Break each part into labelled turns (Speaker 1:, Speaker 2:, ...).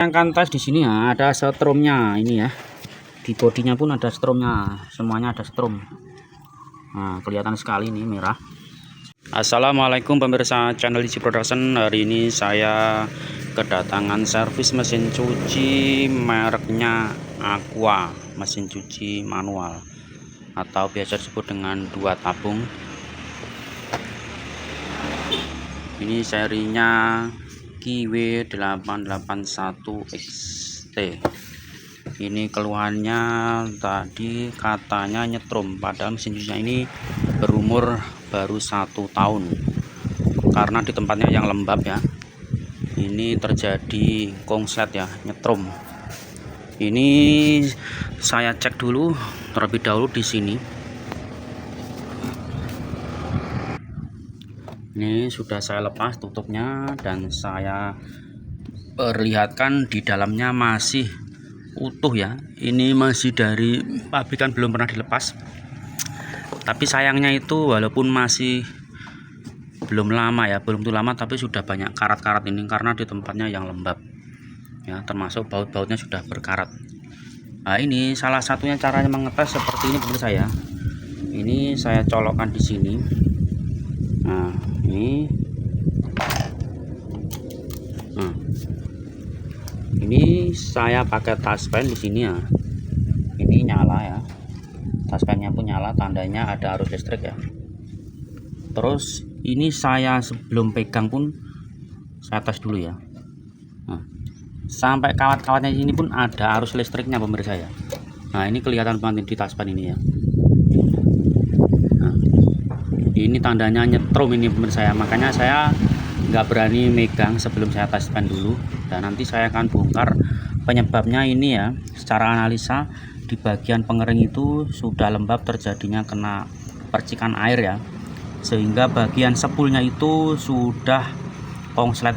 Speaker 1: Yang kantas di sini ya, ada setrumnya ini ya. Di bodinya pun ada stromnya, semuanya ada strom. Nah, kelihatan sekali ini merah. Assalamualaikum pemirsa channel DC Production. Hari ini saya kedatangan servis mesin cuci mereknya Aqua, mesin cuci manual atau biasa disebut dengan 2 tabung. Ini serinya KW881XT. Ini keluhannya tadi katanya nyetrum, padahal mesin cucinya ini berumur baru 1 tahun. Karena di tempatnya yang lembab ya, ini terjadi konslet ya, nyetrum. Ini saya cek dulu terlebih dahulu di sini. Ini sudah saya lepas tutupnya dan saya perlihatkan di dalamnya masih utuh ya. Ini masih dari pabrikan, belum pernah dilepas. Tapi sayangnya itu walaupun masih belum lama ya, belum tuh lama, tapi sudah banyak karat-karat ini karena di tempatnya yang lembab ya, termasuk baut-bautnya sudah berkarat. Nah, ini salah satunya caranya mengetes seperti ini pemirsa ya. Ini saya colokkan di sini. Nah, ini saya pakai taspen di sini ya. Ini nyala ya, taspennya pun nyala, tandanya ada arus listrik ya. Terus ini saya sebelum pegang pun saya tes dulu ya. Nah, sampai kawat-kawatnya ini pun ada arus listriknya pemirsa ya. Nah, ini kelihatan banget di taspen ini ya. Nah, ini tandanya nyetrum ini pemirsa ya, makanya saya nggak berani megang sebelum saya taspen dulu, dan nanti saya akan bongkar penyebabnya ini ya. Secara analisa di bagian pengering itu sudah lembab, terjadinya kena percikan air ya, sehingga bagian sepulnya itu sudah konslet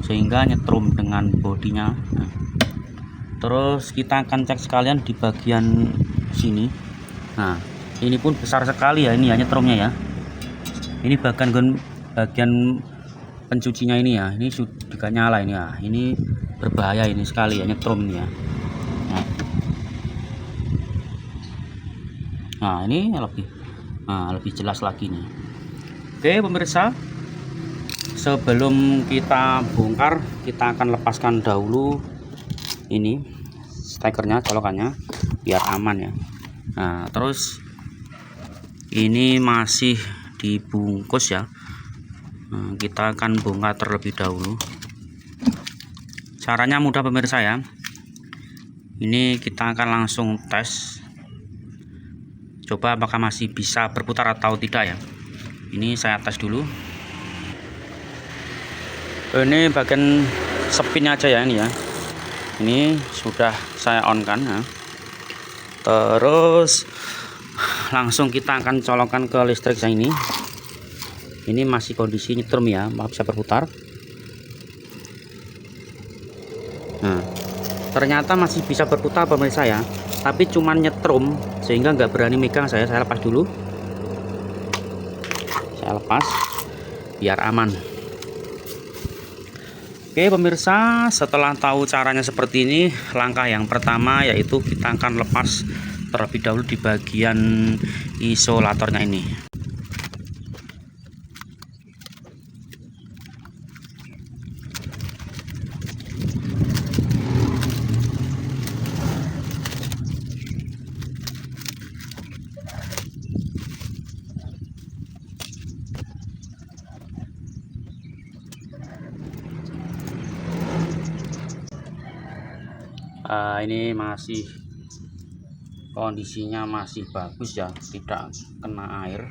Speaker 1: sehingga nyetrum dengan bodinya. Nah, terus kita akan cek sekalian di bagian sini. Nah, ini pun besar sekali ya, ini ya nyetrumnya ya. Ini bagian pencucinya ini ya, ini juga nyala ini ya. Ini berbahaya ini sekali ya, nyetrum ini ya. Nah, ini lebih jelas lagi nih. Oke pemirsa, sebelum kita bongkar, kita akan lepaskan dahulu ini stekernya, colokannya, biar aman ya. Nah, terus ini masih dibungkus ya. Nah, kita akan bongkar terlebih dahulu. Caranya mudah pemirsa ya. Ini kita akan langsung tes, coba apakah masih bisa berputar atau tidak ya. Ini saya tes dulu. Ini bagian spin aja ya, ini ya. Ini sudah saya on kan ya. Terus langsung kita akan colokkan ke listrik saya ini. Ini masih kondisi nyetrum ya, maaf bisa berputar. Nah, ternyata masih bisa berputar pemirsa ya, tapi cuman nyetrum sehingga nggak berani megang. Saya lepas dulu, saya lepas biar aman. Oke pemirsa, setelah tahu caranya seperti ini, langkah yang pertama yaitu kita akan lepas terlebih dahulu di bagian isolatornya ini. Ini masih kondisinya masih bagus ya, tidak kena air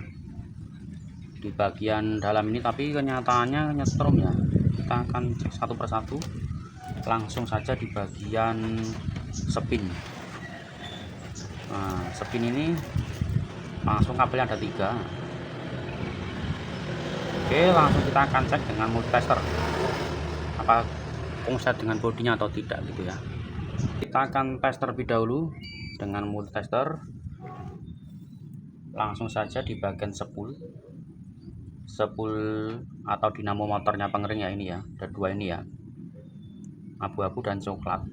Speaker 1: di bagian dalam ini, tapi kenyataannya nyetrum ya. Kita akan cek satu persatu, langsung saja di bagian spin. Nah, spin ini langsung kabelnya ada 3. Oke, langsung kita akan cek dengan multitester apa konslet dengan bodinya atau tidak gitu ya. Kita akan tes terlebih dahulu dengan multitester. Langsung saja di bagian sepul atau dinamo motornya pengering ya, ini ya, ada 2 ini ya. abu-abu dan coklat.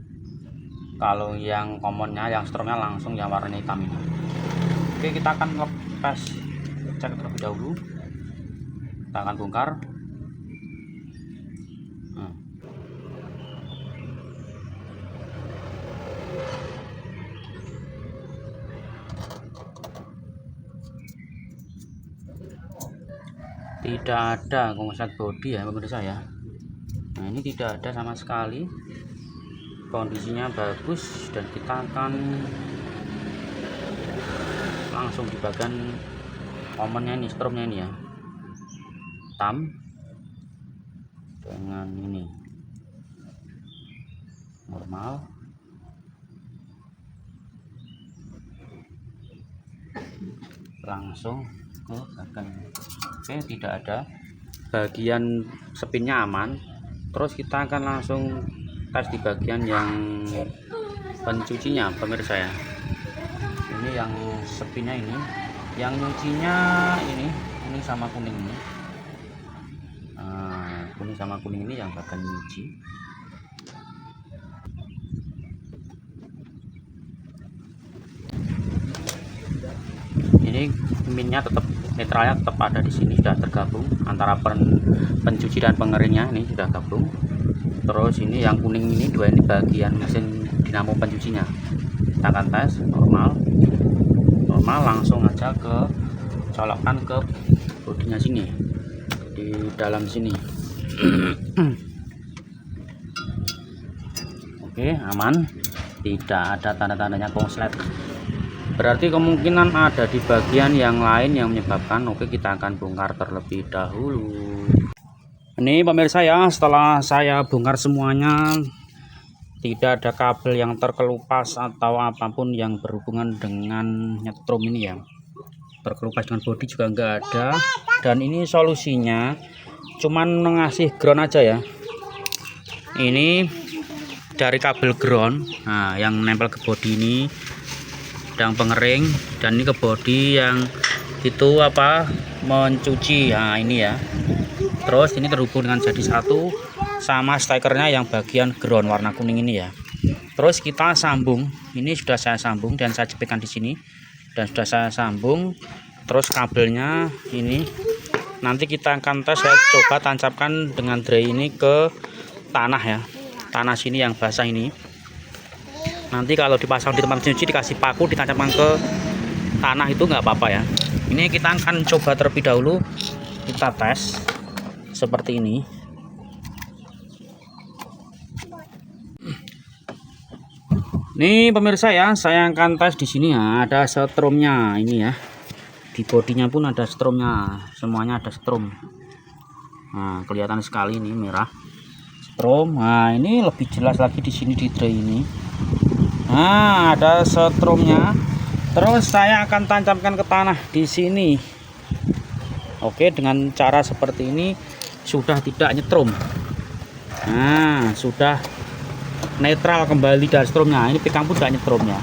Speaker 1: Kalau yang commonnya, yang stromnya langsung yang warna hitam ini. Oke, kita akan lepas cek terlebih dahulu. Kita akan bongkar. Tidak ada konslet bodi ya pemirsa ya. Nah, ini tidak ada sama sekali, kondisinya bagus, dan kita akan langsung di bagian commonnya ini, stromnya ini ya, hitam dengan ini normal. Langsung ke bagian. Oke, tidak ada, bagian spinnya aman. Terus kita akan langsung tes di bagian yang pencucinya pemirsa ya. Ini yang spinnya ini, yang nyucinya ini sama kuning ini. Nah, kuning sama kuning ini yang bagian nyuci. Ini minnya tetap, netralnya tetap ada di sini, sudah tergabung antara pencuci dan pengeringnya, ini sudah gabung. Terus ini yang kuning ini, dua ini bagian mesin dinamo pencucinya. Kita akan tes normal, langsung aja ke colokkan ke bodinya sini, di dalam sini. Oke, aman, tidak ada tanda-tandanya konslet. Berarti kemungkinan ada di bagian yang lain yang menyebabkan. Oke, kita akan bongkar terlebih dahulu. Ini pemirsa ya, setelah saya bongkar semuanya, tidak ada kabel yang terkelupas atau apapun yang berhubungan dengan nyetrum ini ya. Terkelupas dengan bodi juga enggak ada. Dan ini solusinya cuman mengasih ground aja ya. Ini dari kabel ground, nah yang nempel ke bodi ini, yang pengering, dan ini ke bodi yang itu apa, mencuci. Nah ini ya, terus ini terhubung dengan jadi satu sama stekernya yang bagian ground warna kuning ini ya. Terus kita sambung, ini sudah saya sambung dan saya jepitkan di sini, dan sudah saya sambung. Terus kabelnya ini nanti kita akan tes, saya coba tancapkan dengan dray ini ke tanah ya, tanah sini yang basah ini. Nanti kalau dipasang di tempat cuci, dikasih paku, ditancapkan ke tanah, itu nggak apa-apa ya. Ini kita akan coba terlebih dahulu, kita tes seperti ini. Nih pemirsa ya, saya akan tes di sini ya, ada stromnya ini ya. Di bodinya pun ada stromnya, semuanya ada strom. Nah, kelihatan sekali ini merah strom. Nah, ini lebih jelas lagi di sini di tray ini. Nah, ada stromnya. Terus saya akan tancapkan ke tanah di sini. Oke, dengan cara seperti ini sudah tidak nyetrum. Nah, sudah netral kembali dari stromnya. Ini pegang pun tidak nyetrumnya.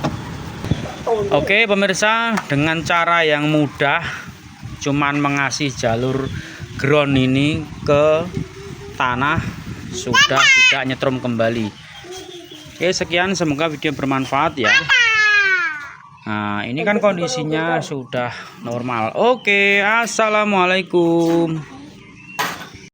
Speaker 1: Oke pemirsa, dengan cara yang mudah, cuman mengasih jalur ground ini ke tanah, sudah tidak nyetrum kembali. Oke, sekian, semoga video bermanfaat ya. Nah, ini kan kondisinya sudah normal. Oke, assalamualaikum.